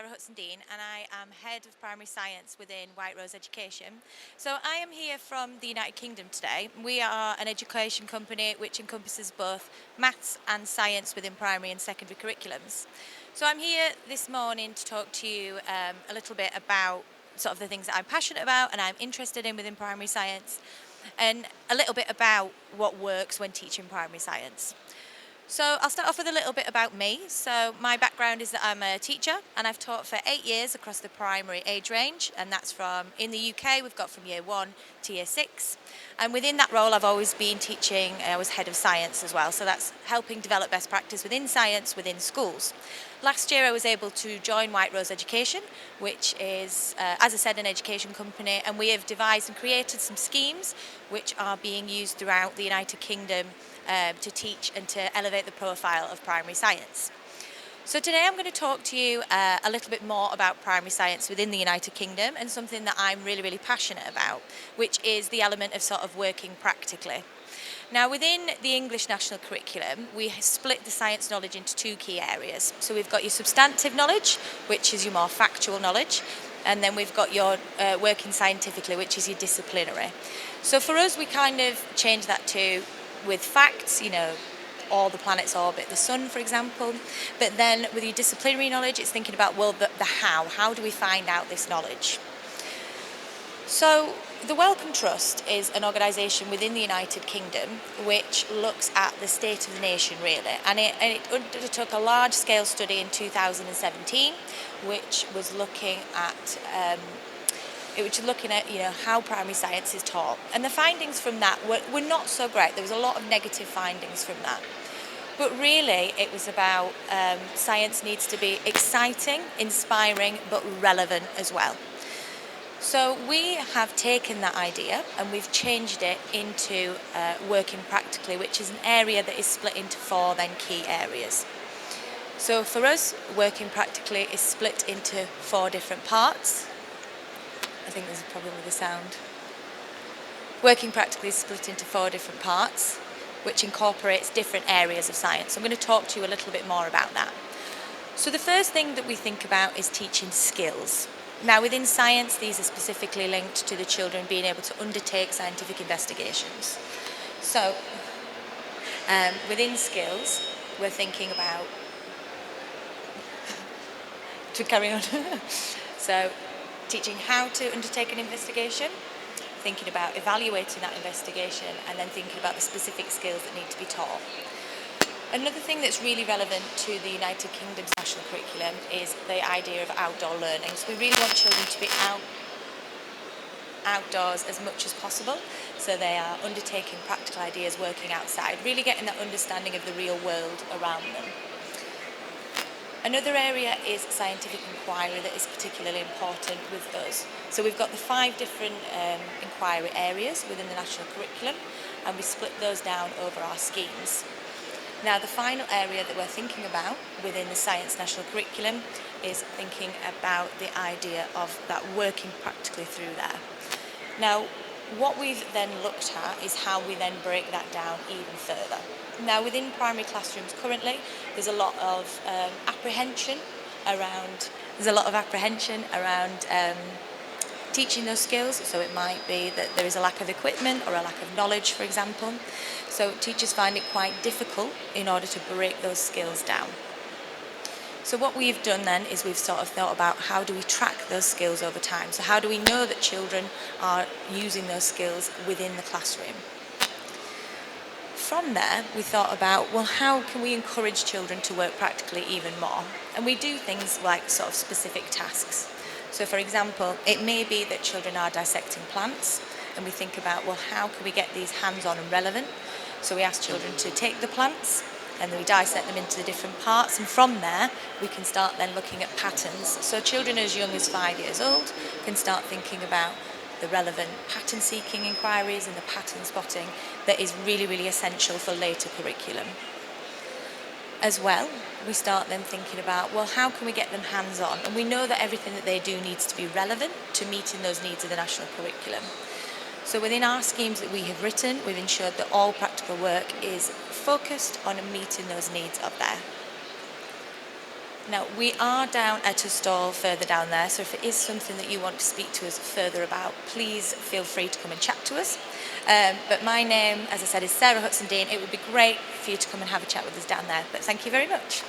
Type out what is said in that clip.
Hutson and I am Head of Primary Science within White Rose Education. So I am here from the United Kingdom today. We are an education company which encompasses both maths and science within primary and secondary curriculums. So I'm here this morning to talk to you a little bit about sort of the things that I'm passionate about and I'm interested in within primary science, and a little bit about what works when teaching primary science. So I'll start off with a little bit about me. So my background is that I'm a teacher and I've taught for 8 years across the primary age range, and that's from, in the UK, we've got from year 1 to year 6. And within that role I've always been teaching. I was head of science as well, so that's helping develop best practice within science within schools. Last year I was able to join White Rose Education, which is, as I said, an education company, and we have devised and created some schemes which are being used throughout the United Kingdom to teach and to elevate the profile of primary science. So today I'm going to talk to you a little bit more about primary science within the United Kingdom, and something that I'm really passionate about, which is the element of sort of working practically. Now, within the English National Curriculum, we split the science knowledge into 2 key areas. So we've got your substantive knowledge, which is your more factual knowledge, and then we've got your working scientifically, which is your disciplinary. So for us, we kind of change that to with facts, all the planets orbit the sun, for example. But then with your disciplinary knowledge, it's thinking about, well, the how. How do we find out this knowledge? So the Wellcome Trust is an organisation within the United Kingdom which looks at the state of the nation, really. And it undertook a large-scale study in 2017, which was looking at how primary science is taught. And the findings from that were not so great. There was a lot of negative findings from that. But really, it was about science needs to be exciting, inspiring, but relevant as well. So we have taken that idea and we've changed it into working practically, which is an area that is split into 4 then key areas. So for us, working practically is split into 4 different parts. I think there's a problem with the sound. Working practically is split into 4 different parts, which incorporates different areas of science. I'm going to talk to you a little bit more about that. So the first thing that we think about is teaching skills. Now, within science, these are specifically linked to the children being able to undertake scientific investigations. So within skills, we're thinking about to carry on. So teaching how to undertake an investigation, thinking about evaluating that investigation, and then thinking about the specific skills that need to be taught. Another thing that's really relevant to the United Kingdom's national curriculum is the idea of outdoor learning. So we really want children to be outdoors as much as possible, so they are undertaking practical ideas, working outside, really getting that understanding of the real world around them. Another area is scientific inquiry that is particularly important with us. So we've got the 5 different inquiry areas within the national curriculum, and we split those down over our schemes. Now, the final area that we're thinking about within the science national curriculum is thinking about the idea of that working practically through there. Now, what we've then looked at is how we then break that down even further. Now, within primary classrooms currently, there's a lot of apprehension around teaching those skills. So it might be that there is a lack of equipment or a lack of knowledge, for example. So teachers find it quite difficult in order to break those skills down. So what we've done then is we've sort of thought about how do we track those skills over time. So how do we know that children are using those skills within the classroom? From there, we thought about, well, how can we encourage children to work practically even more? And we do things like sort of specific tasks. So for example, it may be that children are dissecting plants, and we think about, well, how can we get these hands-on and relevant? So we ask children to take the plants and then we dissect them into the different parts, and from there we can start then looking at patterns. So children as young as 5 years old can start thinking about the relevant pattern-seeking inquiries and the pattern spotting that is really essential for later curriculum. As well, we start then thinking about, well, how can we get them hands-on? And we know that everything that they do needs to be relevant to meeting those needs of the national curriculum. So within our schemes that we have written, we've ensured that all practical work is focused on meeting those needs up there. Now, we are down at a stall further down there, so if it is something that you want to speak to us further about, please feel free to come and chat to us. But my name, as I said, is Sarah Hutson Dean. It would be great for you to come and have a chat with us down there, but thank you very much.